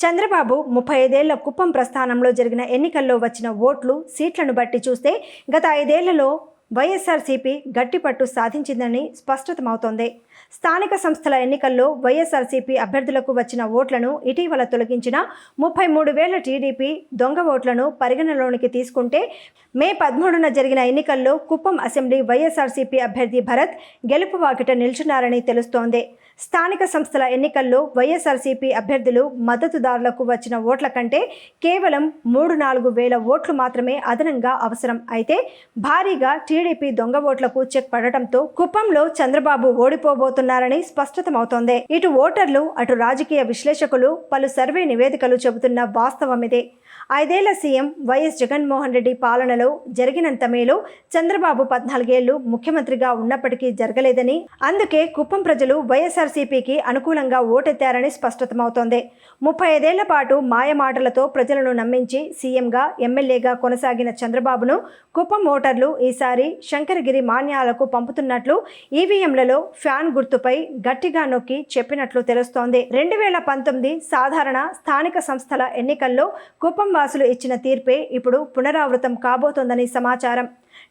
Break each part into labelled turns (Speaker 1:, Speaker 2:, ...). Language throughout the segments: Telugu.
Speaker 1: చంద్రబాబు 35 ఏళ్ల కుప్పం ప్రస్థానంలో జరిగిన ఎన్నికల్లో వచ్చిన ఓట్లు సీట్లను బట్టి చూస్తే గత 5 ఏళ్లలో వైఎస్ఆర్సీపీ గట్టిపట్టు సాధించిందని స్పష్టమవుతోంది. స్థానిక సంస్థల ఎన్నికల్లో వైఎస్ఆర్సీపీ అభ్యర్థులకు వచ్చిన ఓట్లను ఇటీవల తొలగించిన 33,000 టీడీపీ దొంగ ఓట్లను పరిగణలోనికి తీసుకుంటే మే 13న జరిగిన ఎన్నికల్లో కుప్పం అసెంబ్లీ వైఎస్ఆర్సీపీ అభ్యర్థి భరత్ గెలుపు వాకిట నిల్చున్నారని తెలుస్తోంది. స్థానిక సంస్థల ఎన్నికల్లో వైఎస్ఆర్సీపీ అభ్యర్థులు మద్దతుదారులకు వచ్చిన ఓట్ల కంటే కేవలం 3-4 వేల ఓట్లు మాత్రమే అదనంగా అవసరం. అయితే భారీగా టీడీపీ దొంగ ఓట్లకు చెక్ పడటంతో కుప్పంలో చంద్రబాబు ఓడిపోబోతున్నారని స్పష్టమవుతోంది. ఇటు ఓటర్లు అటు రాజకీయ విశ్లేషకులు పలు సర్వే నివేదికలు చెబుతున్న వాస్తవమిదే. 5 ఏళ్ల సీఎం వైఎస్ జగన్మోహన్ రెడ్డి పాలనలో జరిగినంత మేలు చంద్రబాబు 14 ఏళ్లు ముఖ్యమంత్రిగా ఉన్నప్పటికీ జరగలేదని, అందుకే కుప్పం ప్రజలు వైఎస్ఆర్సీపీకి అనుకూలంగా ఓటెత్తారని స్పష్టమవుతోంది. 35 ఏళ్ల పాటు మాయమాటలతో ప్రజలను నమ్మించి సీఎంగా ఎమ్మెల్యేగా కొనసాగిన చంద్రబాబును కుప్పం ఓటర్లు ఈసారి శంకరగిరి మాన్యాలకు పంపుతున్నట్లు ఈవీఎంలలో ఫ్యాన్ గుర్తుపై గట్టిగా నొక్కి చెప్పినట్లు తెలుస్తోంది. 2019 సాధారణ స్థానిక సంస్థల ఎన్నికల్లో కుప్పం వాసులు ఇచ్చిన తీర్పే ఇప్పుడు పునరావృతం కాబోతోందని సమాచారం.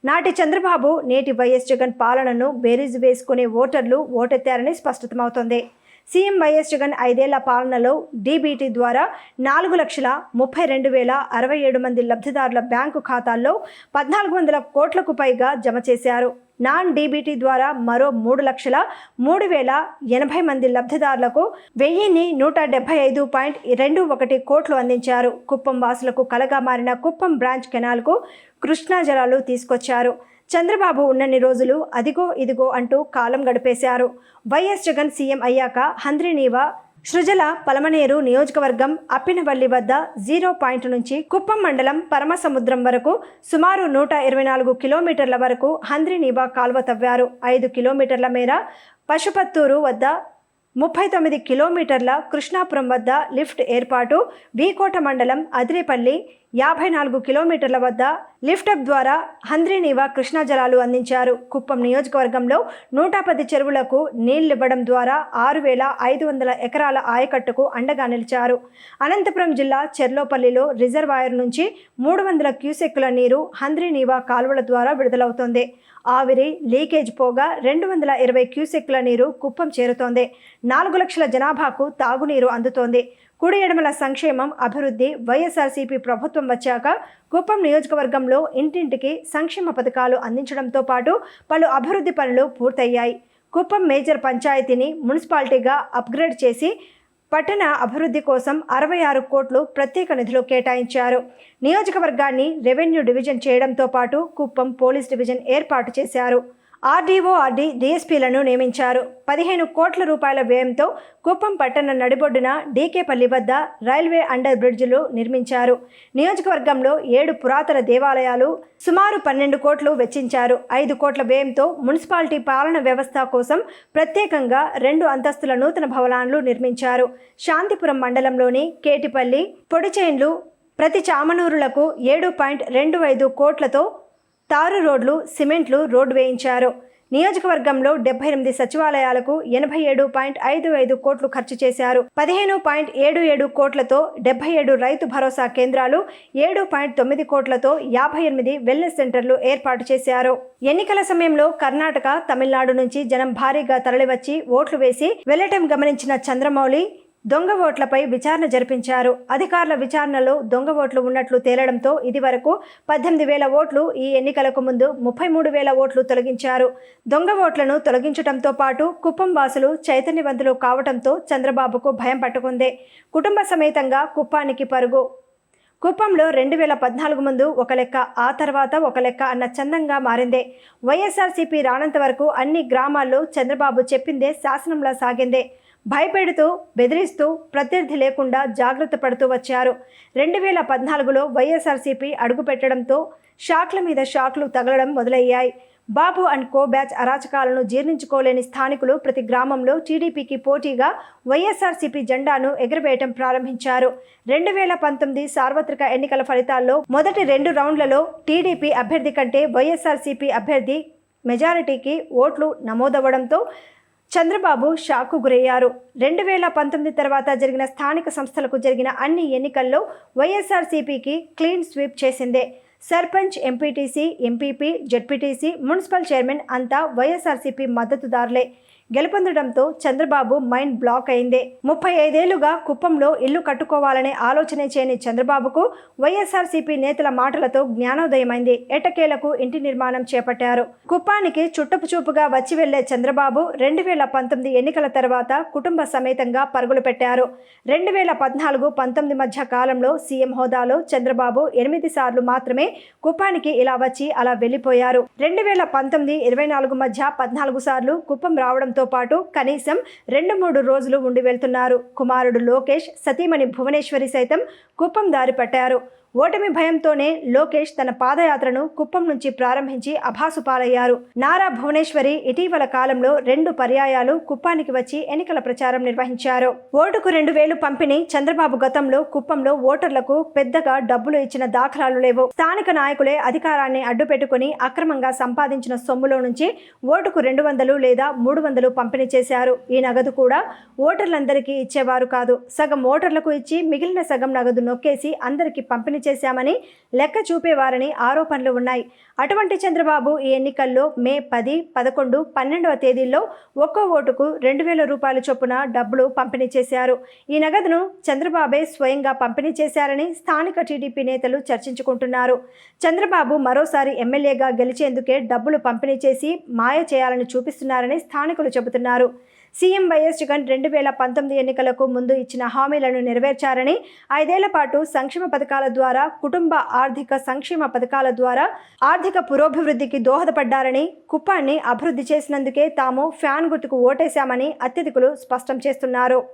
Speaker 1: నాటి చంద్రబాబు నేటి వైఎస్ జగన్ పాలనను బేరీజు వేసుకునే ఓటర్లు ఓటెత్తారని స్పష్టమవుతోంది. సీఎం వైఎస్ జగన్ 5 ఏళ్ల పాలనలో డీబీటీ ద్వారా 4,32,067 మంది లబ్ధిదారుల బ్యాంకు ఖాతాల్లో 1,400 కోట్లకు పైగా జమ చేశారు. నాన్ డీబీటీ ద్వారా మరో 3,03,080 మంది లబ్ధిదారులకు 1,175.21 కోట్లు అందించారు. కుప్పం వాసులకు కలగా మారిన కుప్పం బ్రాంచ్ కెనాల్కు కృష్ణా జలాలు తీసుకొచ్చారు. చంద్రబాబు ఉన్నన్ని రోజులు అదిగో ఇదిగో అంటూ కాలం గడిపేశారు. వైఎస్ జగన్ సీఎం అయ్యాక హంద్రీనీవా సృజల పలమనేరు నియోజకవర్గం అప్పినవల్లి వద్ద 0 పాయింట్ నుంచి కుప్పం మండలం పరమసముద్రం వరకు సుమారు 124 కిలోమీటర్ల వరకు హంద్రీనీవా కాల్వ తవ్వారు. 5 కిలోమీటర్ల మేర పశుపత్తూరు వద్ద 39 కిలోమీటర్ల కృష్ణాపురం వద్ద లిఫ్ట్ ఏర్పాటు, వీకోట మండలం అదిరేపల్లి 54 కిలోమీటర్ల వద్ద లిఫ్టప్ ద్వారా హంద్రీనీవా కృష్ణా జలాలు అందించారు. కుప్పం నియోజకవర్గంలో 110 చెరువులకు నీళ్లివ్వడం ద్వారా 6,500 ఎకరాల ఆయకట్టుకు అండగా నిలిచారు. అనంతపురం జిల్లా చెర్లోపల్లిలో రిజర్వాయర్ నుంచి 300 క్యూసెక్కుల నీరు హంద్రీనీవా కాలువల ద్వారా విడుదలవుతోంది. ఆవిరి లీకేజ్ పోగా 220 క్యూసెక్కుల నీరు కుప్పం చేరుతోంది. 4 లక్షల జనాభాకు తాగునీరు అందుతోంది. కుడి ఎడమల సంక్షేమం, అభివృద్ధి వైఎస్ఆర్సీపీ ప్రభుత్వం వచ్చాక కుప్పం నియోజకవర్గంలో ఇంటింటికి సంక్షేమ పథకాలు అందించడంతో పాటు పలు అభివృద్ధి పనులు పూర్తయ్యాయి. కుప్పం మేజర్ పంచాయతీని మున్సిపాలిటీగా అప్గ్రేడ్ చేసి పట్టణ అభివృద్ధి కోసం 66 కోట్లు ప్రత్యేక నిధులు కేటాయించారు. నియోజకవర్గాన్ని రెవెన్యూ డివిజన్ చేయడంతో పాటు కుప్పం పోలీస్ డివిజన్ ఏర్పాటు చేశారు. ఆర్డీఓ, డీఎస్పీలను నియమించారు. 15 కోట్ల రూపాయల వ్యయంతో కుప్పం పట్టణ నడిబొడ్డున డీకేపల్లి వద్ద రైల్వే అండర్ బ్రిడ్జిలు నిర్మించారు. నియోజకవర్గంలో 7 పురాతన దేవాలయాలు సుమారు 12 కోట్లు వెచ్చించారు. 5 కోట్ల వ్యయంతో మున్సిపాలిటీ పాలన వ్యవస్థ కోసం ప్రత్యేకంగా 2 అంతస్తుల నూతన భవనాలు నిర్మించారు. శాంతిపురం మండలంలోని కేటిపల్లి, పొడిచేండ్లు, ప్రతి చామనూరులకు 7.25 కోట్లతో తారు రోడ్లు, సిమెంట్లు రోడ్డు వేయించారు. నియోజకవర్గంలో 78 సచివాలయాలకు 87.55 కోట్లు ఖర్చు చేశారు. 15.77 కోట్లతో 77 రైతు భరోసా కేంద్రాలు, 7.9 కోట్లతో 58 వెల్నెస్ సెంటర్లు ఏర్పాటు చేశారు. ఎన్నికల సమయంలో కర్ణాటక, తమిళనాడు నుంచి జనం భారీగా తరలివచ్చి ఓట్లు వేసి వెళ్లటం గమనించిన చంద్రమౌళి దొంగ ఓట్లపై విచారణ జరిపించారు. అధికారుల విచారణలో దొంగ ఓట్లు ఉన్నట్లు తేలడంతో ఇదివరకు 18,000 ఓట్లు, ఈ ఎన్నికలకు ముందు 33,000 ఓట్లు తొలగించారు. దొంగ ఓట్లను తొలగించడంతో పాటు కుప్పం వాసులు చైతన్యవంతులు కావడంతో చంద్రబాబుకు భయం పట్టుకుంది. కుటుంబ సమేతంగా కుప్పానికి పరుగు. కుప్పంలో 2014 ముందు ఒక లెక్క, ఆ తర్వాత ఒక లెక్క అన్న చందంగా మారిందే. వైఎస్ఆర్సీపీ రానంత వరకు అన్ని గ్రామాల్లో చంద్రబాబు చెప్పిందే శాసనంలా సాగిందే. భయపెడుతూ, బెదిరిస్తూ, ప్రత్యర్థి లేకుండా జాగ్రత్త పడుతూ వచ్చారు. 2014లో వైఎస్ఆర్సీపీ అడుగుపెట్టడంతో షాక్ల మీద షాక్లు తగలడం మొదలయ్యాయి. బాబు అండ్ కో బ్యాచ్ అరాచకాలను జీర్ణించుకోలేని స్థానికులు ప్రతి గ్రామంలో టీడీపీకి పోటీగా వైఎస్ఆర్సీపీ జెండాను ఎగురవేయటం ప్రారంభించారు. 2019 సార్వత్రిక ఎన్నికల ఫలితాల్లో మొదటి 2 రౌండ్లలో టీడీపీ అభ్యర్థి కంటే వైఎస్ఆర్సీపీ అభ్యర్థి మెజారిటీకి ఓట్లు నమోదవడంతో చంద్రబాబు షాకు గురయ్యారు. 2019 తర్వాత జరిగిన స్థానిక సంస్థలకు జరిగిన అన్ని ఎన్నికల్లో వైఎస్ఆర్సీపీకి క్లీన్ స్వీప్ చేసిందే. Sarpanch, MPTC, MPP, ZPTC, municipal chairman అంతా వైఎస్ఆర్సీపీ మద్దతుదారులే. గెలుపొందడంతో చంద్రబాబు మైండ్ బ్లాక్ అయింది. 35 ఏళ్లుగా కుప్పంలో ఇల్లు కట్టుకోవాలనే ఆలోచనే చేయని చంద్రబాబుకు వైఎస్ఆర్సీపీ నేతల మాటలతో జ్ఞానోదయమైంది. ఎట్టకేలకు ఇంటి నిర్మాణం చేపట్టారు. కుప్పానికి చుట్టపు చూపుగా వచ్చి వెళ్లే చంద్రబాబు 2019 ఎన్నికల తర్వాత కుటుంబ సమేతంగా పరుగులు పెట్టారు. 2014-19 మధ్య కాలంలో సీఎం హోదాలో చంద్రబాబు 8 సార్లు మాత్రమే కుప్పానికి ఇలా వచ్చి అలా వెళ్లిపోయారు. 2019-24 మధ్య 14 సార్లు కుప్పం రావడంతో పాటు కనీసం 2-3 రోజులు ఉండి వెళ్తున్నారు. కుమారుడు లోకేష్, సతీమణి భువనేశ్వరి సైతం కుప్పం దారి పట్టారు. ఓటమి భయంతోనే లోకేష్ తన పాదయాత్రను కుప్పం నుంచి ప్రారంభించి అభాసుపాలయ్యారు. నారా భువనేశ్వరి ఇటీవల కాలంలో 2 పర్యాయాలు కుప్పానికి వచ్చి ఎన్నికల ప్రచారం నిర్వహించారు. ఓటుకు 2,000 పంపిణీ. చంద్రబాబు గతంలో కుప్పంలో ఓటర్లకు పెద్దగా డబ్బులు ఇచ్చిన దాఖలాలు లేవు. స్థానిక నాయకులే అధికారాన్ని అడ్డుపెట్టుకుని అక్రమంగా సంపాదించిన సొమ్ములో నుంచి ఓటుకు 200 లేదా 300 పంపిణీ చేశారు. ఈ నగదు కూడా ఓటర్లందరికీ ఇచ్చేవారు కాదు. సగం ఓటర్లకు ఇచ్చి మిగిలిన సగం నగదు నొక్కేసి అందరికీ పంపిణీ చేశామని లెక్క చూపేవారని ఆరోపణలు ఉన్నాయి. అటువంటి చంద్రబాబు ఈ ఎన్నికల్లో మే 10, 11, 12వ తేదీల్లో ఒక్కో ఓటుకు 2,000 రూపాయల చొప్పున డబ్బులు పంపిణీ చేశారు. ఈ నగదును చంద్రబాబే స్వయంగా పంపిణీ చేశారని స్థానిక టీడీపీ నేతలు చర్చించుకుంటున్నారు. చంద్రబాబు మరోసారి ఎమ్మెల్యేగా గెలిచేందుకే డబ్బులు పంపిణీ చేసి మాయ చేయాలని చూపిస్తున్నారని స్థానికులు చెబుతున్నారు. సీఎం వైఎస్ జగన్ 2019 ఎన్నికలకు ముందు ఇచ్చిన హామీలను నెరవేర్చారని, 5 ఏళ్ల పాటు సంక్షేమ పథకాల ద్వారా, కుటుంబ ఆర్థిక సంక్షేమ పథకాల ద్వారా ఆర్థిక పురోభివృద్ధికి దోహదపడ్డారని, కుప్పాన్ని అభివృద్ధి చేసినందుకే తాము ఫ్యాన్ గుర్తుకు ఓటేశామని అత్యధికులు స్పష్టం చేస్తున్నారు.